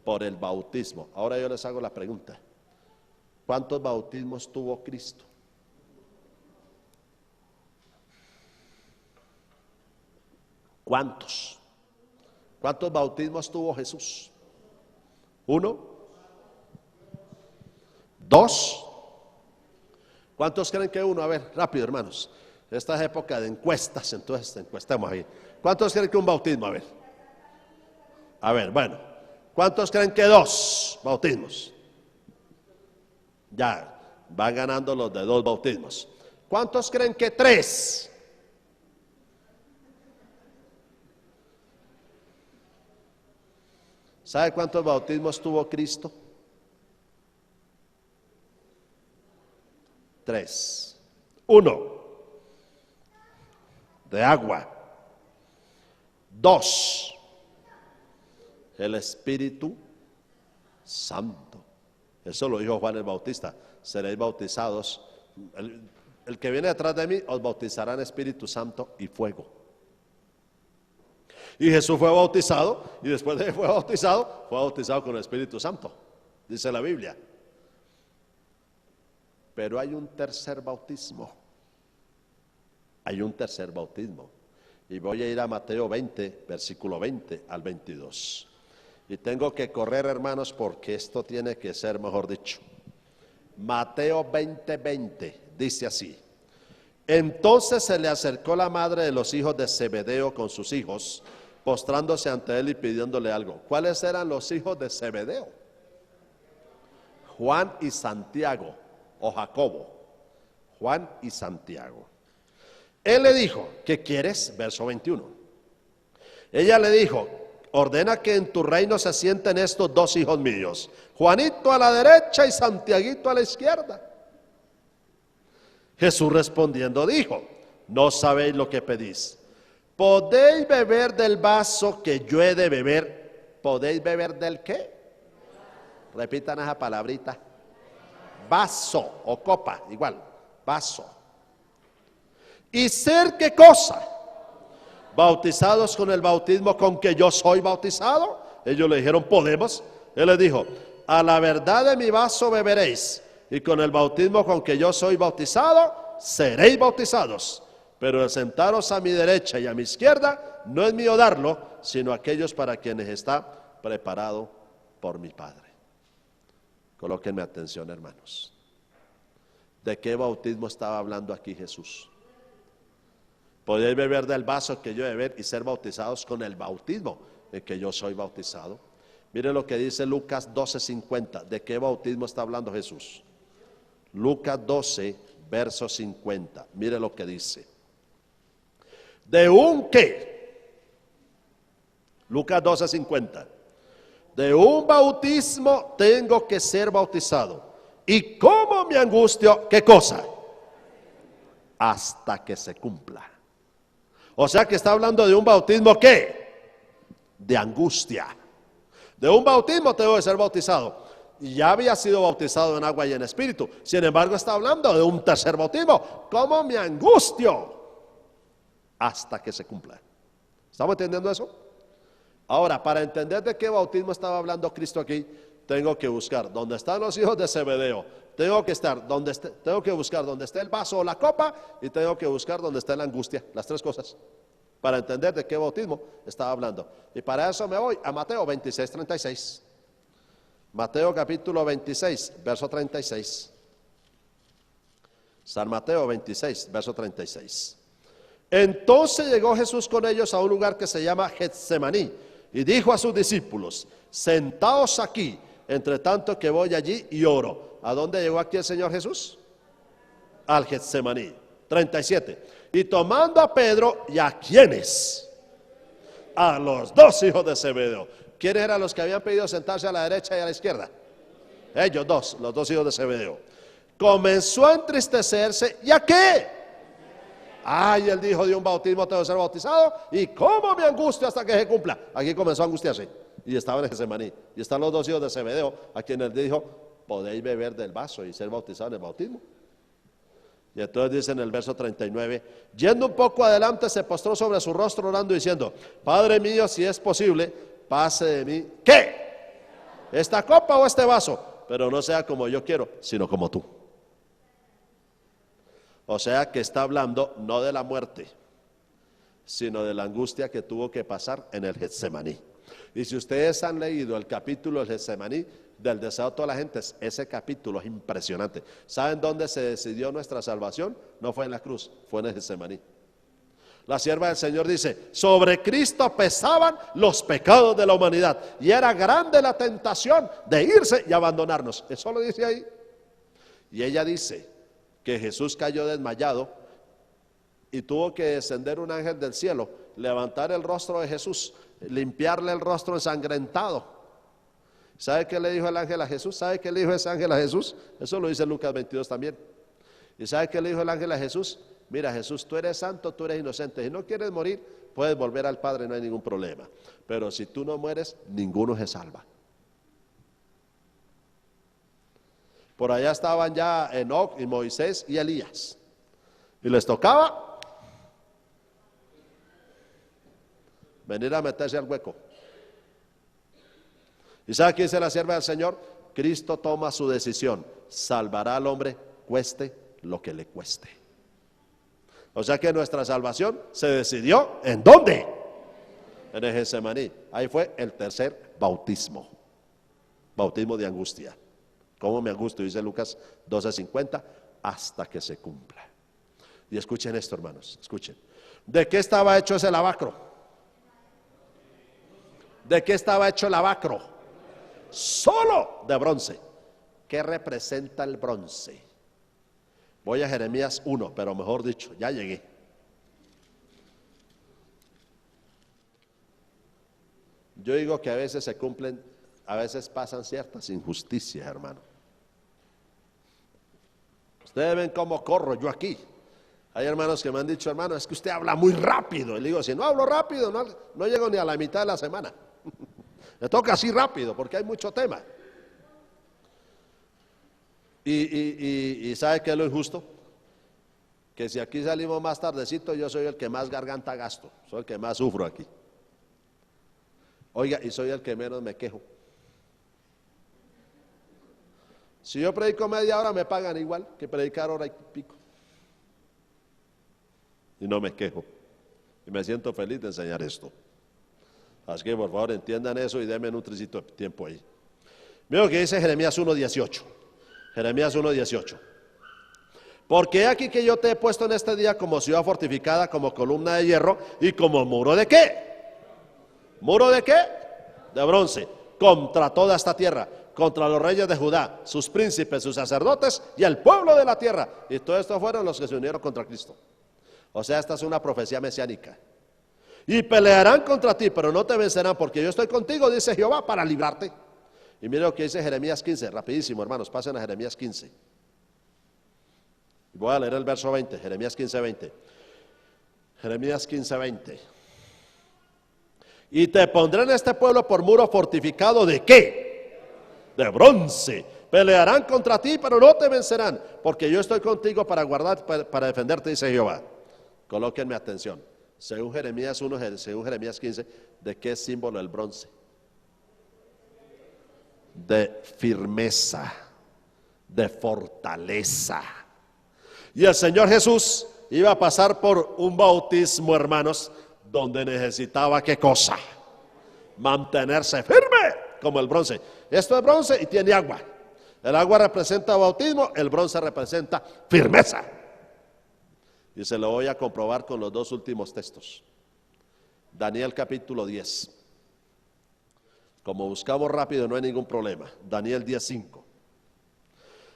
Por el bautismo. Ahora yo les hago la pregunta, ¿cuántos bautismos tuvo Cristo? ¿Cuántos? ¿Cuántos bautismos tuvo Jesús? 1, 2. ¿Cuántos creen que 1? A ver, rápido, hermanos. Esta es época de encuestas, entonces encuestemos ahí. ¿Cuántos creen que un bautismo? A ver, bueno. ¿Cuántos creen que 2 bautismos? Ya, van ganando los de 2 bautismos. ¿Cuántos creen que 3? ¿Sabe cuántos bautismos tuvo Cristo? 3. 1, de agua. 2, el Espíritu Santo. Eso lo dijo Juan el Bautista. Seréis bautizados. El que viene detrás de mí os bautizará en Espíritu Santo y fuego. Y Jesús fue bautizado, y después de que fue bautizado con el Espíritu Santo, dice la Biblia. Pero hay un tercer bautismo. Hay un tercer bautismo. Y voy a ir a Mateo 20, versículo 20 al 22. Y tengo que correr, hermanos, porque esto tiene que ser, mejor dicho, Mateo 20:20, dice así. Entonces se le acercó la madre de los hijos de Zebedeo con sus hijos, postrándose ante él y pidiéndole algo. ¿Cuáles eran los hijos de Zebedeo? Juan y Santiago, o Jacobo. Juan y Santiago. Él le dijo, ¿qué quieres? Verso 21. Ella le dijo, ordena que en tu reino se sienten estos dos hijos míos, Juanito a la derecha y Santiaguito a la izquierda. Jesús respondiendo dijo, no sabéis lo que pedís. ¿Podéis beber del vaso que yo he de beber? ¿Podéis beber del qué? Repitan esa palabrita. Vaso o copa, igual, vaso. ¿Y ser qué cosa? Bautizados con el bautismo con que yo soy bautizado. Ellos le dijeron, podemos. Él les dijo, a la verdad de mi vaso beberéis, y con el bautismo con que yo soy bautizado, seréis bautizados. Pero el sentaros a mi derecha y a mi izquierda, no es mío darlo, sino aquellos para quienes está preparado por mi Padre. Colóquenme atención, hermanos. ¿De qué bautismo estaba hablando aquí Jesús? ¿Podéis beber del vaso que yo he de beber y ser bautizados con el bautismo en que yo soy bautizado? Mire lo que dice Lucas 12:50. ¿De qué bautismo está hablando Jesús? Lucas 12, verso 50. Mire lo que dice. ¿De un qué? Lucas 12:50. De un bautismo tengo que ser bautizado. ¿Y cómo me angustio? ¿Qué cosa? Hasta que se cumpla. O sea que está hablando de un bautismo ¿qué? De angustia. De un bautismo tengo que ser bautizado. Y ya había sido bautizado en agua y en espíritu. Sin embargo está hablando de un tercer bautismo. ¿Cómo me angustio? Hasta que se cumpla. ¿Estamos entendiendo eso? Ahora, para entender de qué bautismo estaba hablando Cristo aquí, tengo que buscar dónde están los hijos de Zebedeo. Tengo que buscar dónde está el vaso o la copa, y tengo que buscar dónde está la angustia. Las tres cosas. Para entender de qué bautismo estaba hablando. Y para eso me voy a Mateo 26:36. Mateo capítulo 26, verso 36. San Mateo 26, verso 36. Entonces llegó Jesús con ellos a un lugar que se llama Getsemaní, y dijo a sus discípulos, sentaos aquí, entre tanto que voy allí y oro. ¿A dónde llegó aquí el Señor Jesús? Al Getsemaní. 37. Y tomando a Pedro, ¿y a quiénes? A los dos hijos de Zebedeo. ¿Quiénes eran los que habían pedido sentarse a la derecha y a la izquierda? Ellos dos, los dos hijos de Zebedeo. Comenzó a entristecerse, ¿y a qué? Ay, él dijo, de un bautismo tengo que ser bautizado, y cómo me angustio hasta que se cumpla. Aquí comenzó a angustiarse, y estaba en Getsemaní. Y están los dos hijos de Zebedeo, a quienes dijo, podéis beber del vaso y ser bautizados en el bautismo. Y entonces dice en el verso 39, yendo un poco adelante se postró sobre su rostro orando diciendo, Padre mío, si es posible, pase de mí, ¿qué? ¿Esta copa o este vaso? Pero no sea como yo quiero, sino como tú. O sea que está hablando no de la muerte, sino de la angustia que tuvo que pasar en el Getsemaní. Y si ustedes han leído el capítulo del Getsemaní, del deseo de toda la gente, ese capítulo es impresionante. ¿Saben dónde se decidió nuestra salvación? No fue en la cruz, fue en el Getsemaní. La sierva del Señor dice, sobre Cristo pesaban los pecados de la humanidad, y era grande la tentación de irse y abandonarnos. Eso lo dice ahí. Y ella dice que Jesús cayó desmayado y tuvo que descender un ángel del cielo, levantar el rostro de Jesús, limpiarle el rostro ensangrentado. ¿Sabe qué le dijo el ángel a Jesús? ¿Sabe qué le dijo ese ángel a Jesús? Eso lo dice Lucas 22 también. ¿Y sabe qué le dijo el ángel a Jesús? Mira, Jesús, tú eres santo, tú eres inocente. Si no quieres morir, puedes volver al Padre, no hay ningún problema. Pero si tú no mueres, ninguno se salva. Por allá estaban ya Enoc y Moisés y Elías. Y les tocaba venir a meterse al hueco. ¿Y sabe qué dice la sierva del Señor? Cristo toma su decisión. Salvará al hombre, cueste lo que le cueste. O sea que nuestra salvación se decidió, ¿en dónde? En el Getsemaní. Ahí fue el tercer bautismo. Bautismo de angustia. ¿Cómo me angustio? Dice Lucas 12:50, hasta que se cumpla. Y escuchen esto, hermanos, escuchen. ¿De qué estaba hecho ese lavacro? ¿De qué estaba hecho el lavacro? Solo de bronce. ¿Qué representa el bronce? Voy a Jeremías 1, pero mejor dicho, ya llegué. Yo digo que a veces se cumplen, a veces pasan ciertas injusticias, hermano. Ustedes ven cómo corro yo aquí. Hay hermanos que me han dicho, hermano, es que usted habla muy rápido. Y le digo, si no hablo rápido, no llego ni a la mitad de la semana. Me toca así rápido, porque hay mucho tema. Y ¿sabe qué es lo injusto? Que si aquí salimos más tardecito, yo soy el que más garganta gasto, soy el que más sufro aquí. Oiga, y soy el que menos me quejo. Si yo predico media hora, me pagan igual que predicar hora y pico. Y no me quejo. Y me siento feliz de enseñar esto. Así que por favor entiendan eso y denme un tricito de tiempo ahí. Mira lo que dice Jeremías 1:18. Jeremías 1:18. Porque he aquí que yo te he puesto en este día como ciudad fortificada, como columna de hierro y como muro de ¿qué? ¿Muro de qué? De bronce. Contra toda esta tierra, contra los reyes de Judá, sus príncipes, sus sacerdotes y el pueblo de la tierra. Y todo esto fueron los que se unieron contra Cristo. O sea, esta es una profecía mesiánica. Y pelearán contra ti, pero no te vencerán, porque yo estoy contigo, dice Jehová, para librarte. Y mire lo que dice Jeremías 15, rapidísimo, hermanos, pasen a Jeremías 15. Voy a leer el verso 20, Jeremías 15:20. Jeremías 15:20. Y te pondré en este pueblo por muro fortificado ¿de qué? De bronce. Pelearán contra ti, pero no te vencerán, porque yo estoy contigo para guardar, para defenderte, dice Jehová. Colóquenme atención. Según Jeremías 1, según Jeremías 15, ¿de qué es símbolo el bronce? De firmeza, de fortaleza. Y el Señor Jesús iba a pasar por un bautismo, hermanos, donde necesitaba ¿qué cosa? Mantenerse firme como el bronce. Esto es bronce y tiene agua. El agua representa bautismo, el bronce representa firmeza. Y se lo voy a comprobar con los dos últimos textos. Daniel capítulo 10. Como buscamos rápido no hay ningún problema. Daniel 10:5.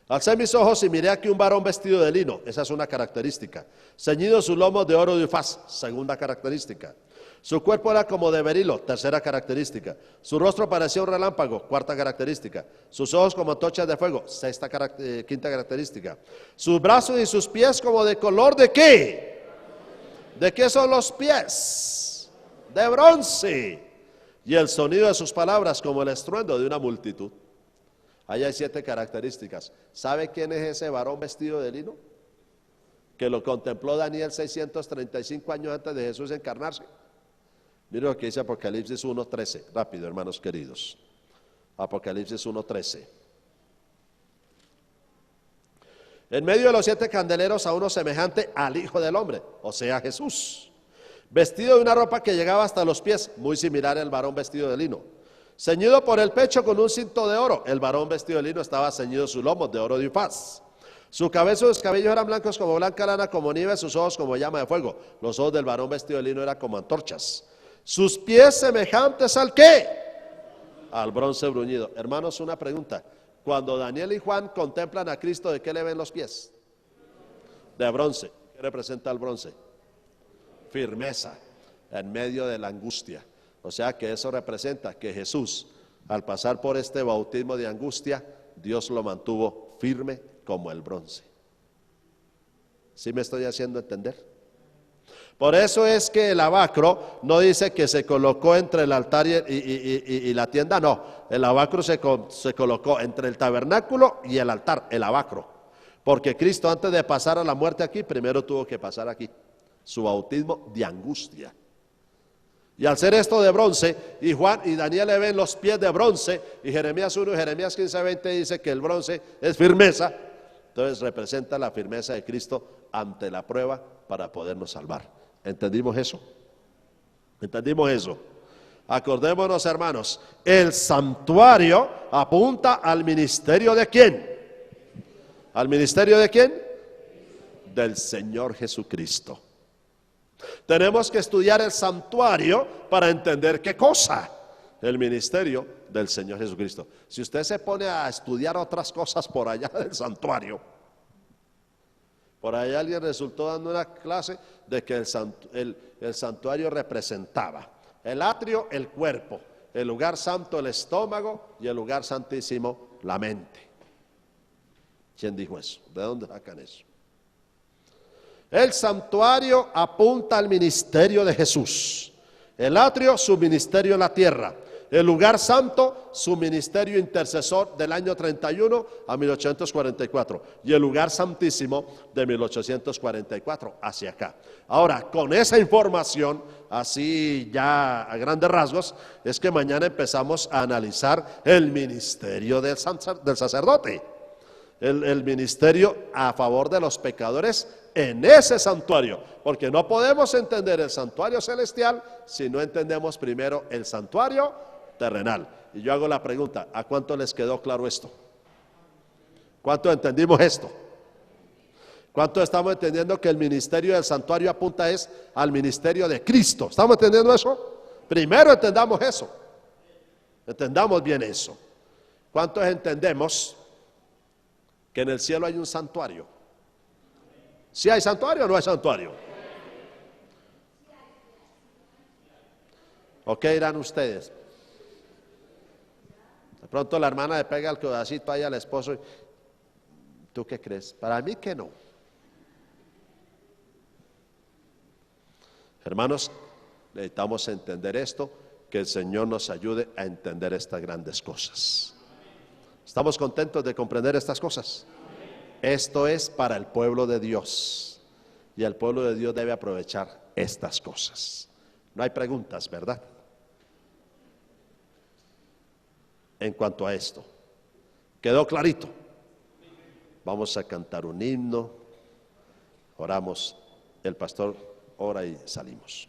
Alcé mis ojos y miré aquí un varón vestido de lino, esa es una característica. Ceñido sus lomos de oro de Ufaz, segunda característica. Su cuerpo era como de berilo, tercera característica. Su rostro parecía un relámpago, cuarta característica. Sus ojos como antorchas de fuego, quinta característica. Sus brazos y sus pies como de color ¿de qué? ¿De qué son los pies? De bronce. Y el sonido de sus palabras como el estruendo de una multitud. Ahí hay 7 características. ¿Sabe quién es ese varón vestido de lino? Que lo contempló Daniel 635 años antes de Jesús encarnarse. Miren lo que dice Apocalipsis 1:13. Rápido, hermanos queridos. Apocalipsis 1:13. En medio de los 7 candeleros a uno semejante al Hijo del Hombre, o sea Jesús, vestido de una ropa que llegaba hasta los pies, muy similar al varón vestido de lino. Ceñido por el pecho con un cinto de oro. El varón vestido de lino estaba ceñido sus lomos de oro de Ufaz. Su cabeza y sus cabellos eran blancos como blanca lana, como nieve, sus ojos como llama de fuego. Los ojos del varón vestido de lino eran como antorchas. Sus pies semejantes ¿al qué? Al bronce bruñido. Hermanos, una pregunta. Cuando Daniel y Juan contemplan a Cristo, ¿de qué le ven los pies? De bronce. ¿Qué representa el bronce? Firmeza en medio de la angustia. O sea que eso representa que Jesús, al pasar por este bautismo de angustia, Dios lo mantuvo firme como el bronce. ¿Sí me estoy haciendo entender? Por eso es que el lavacro no dice que se colocó entre el altar y la tienda, no. El lavacro se colocó entre el tabernáculo y el altar, el lavacro. Porque Cristo antes de pasar a la muerte aquí, primero tuvo que pasar aquí. Su bautismo de angustia. Y al ser esto de bronce, y Juan y Daniel le ven los pies de bronce, y Jeremías 1 y Jeremías 15:20 dice que el bronce es firmeza, entonces representa la firmeza de Cristo ante la prueba para podernos salvar. ¿Entendimos eso? ¿Entendimos eso? Acordémonos, hermanos, el santuario apunta al ministerio ¿de quién? ¿Al ministerio de quién? Del Señor Jesucristo. Tenemos que estudiar el santuario para entender qué cosa, el ministerio del Señor Jesucristo. Si usted se pone a estudiar otras cosas por allá del santuario, por ahí alguien resultó dando una clase de que el santuario representaba el atrio, el cuerpo, el lugar santo, el estómago, y el lugar santísimo, la mente. ¿Quién dijo eso? ¿De dónde sacan eso? El santuario apunta al ministerio de Jesús. El atrio, su ministerio en la tierra. El lugar santo, su ministerio intercesor del año 31 a 1844. Y el lugar santísimo de 1844 hacia acá. Ahora, con esa información, así ya a grandes rasgos, es que mañana empezamos a analizar el ministerio del sacerdote. El ministerio a favor de los pecadores en ese santuario, porque no podemos entender el santuario celestial si no entendemos primero el santuario terrenal. Y yo hago la pregunta, ¿a cuánto les quedó claro esto? ¿Cuánto entendimos esto? ¿Cuánto estamos entendiendo que el ministerio del santuario apunta es al ministerio de Cristo? ¿Estamos entendiendo eso? Primero entendamos eso. Entendamos bien eso. ¿Cuántos entendemos que en el cielo hay un santuario? ¿Sí hay santuario o no hay santuario? ¿O qué dirán ustedes? De pronto la hermana le pega el codacito ahí al esposo. ¿Tú qué crees? Para mí que no. Hermanos, necesitamos entender esto, que el Señor nos ayude a entender estas grandes cosas. ¿Estamos contentos de comprender estas cosas? Esto es para el pueblo de Dios, y el pueblo de Dios debe aprovechar estas cosas. No hay preguntas, ¿verdad? En cuanto a esto, ¿quedó clarito? Vamos a cantar un himno, oramos, el pastor ora y salimos.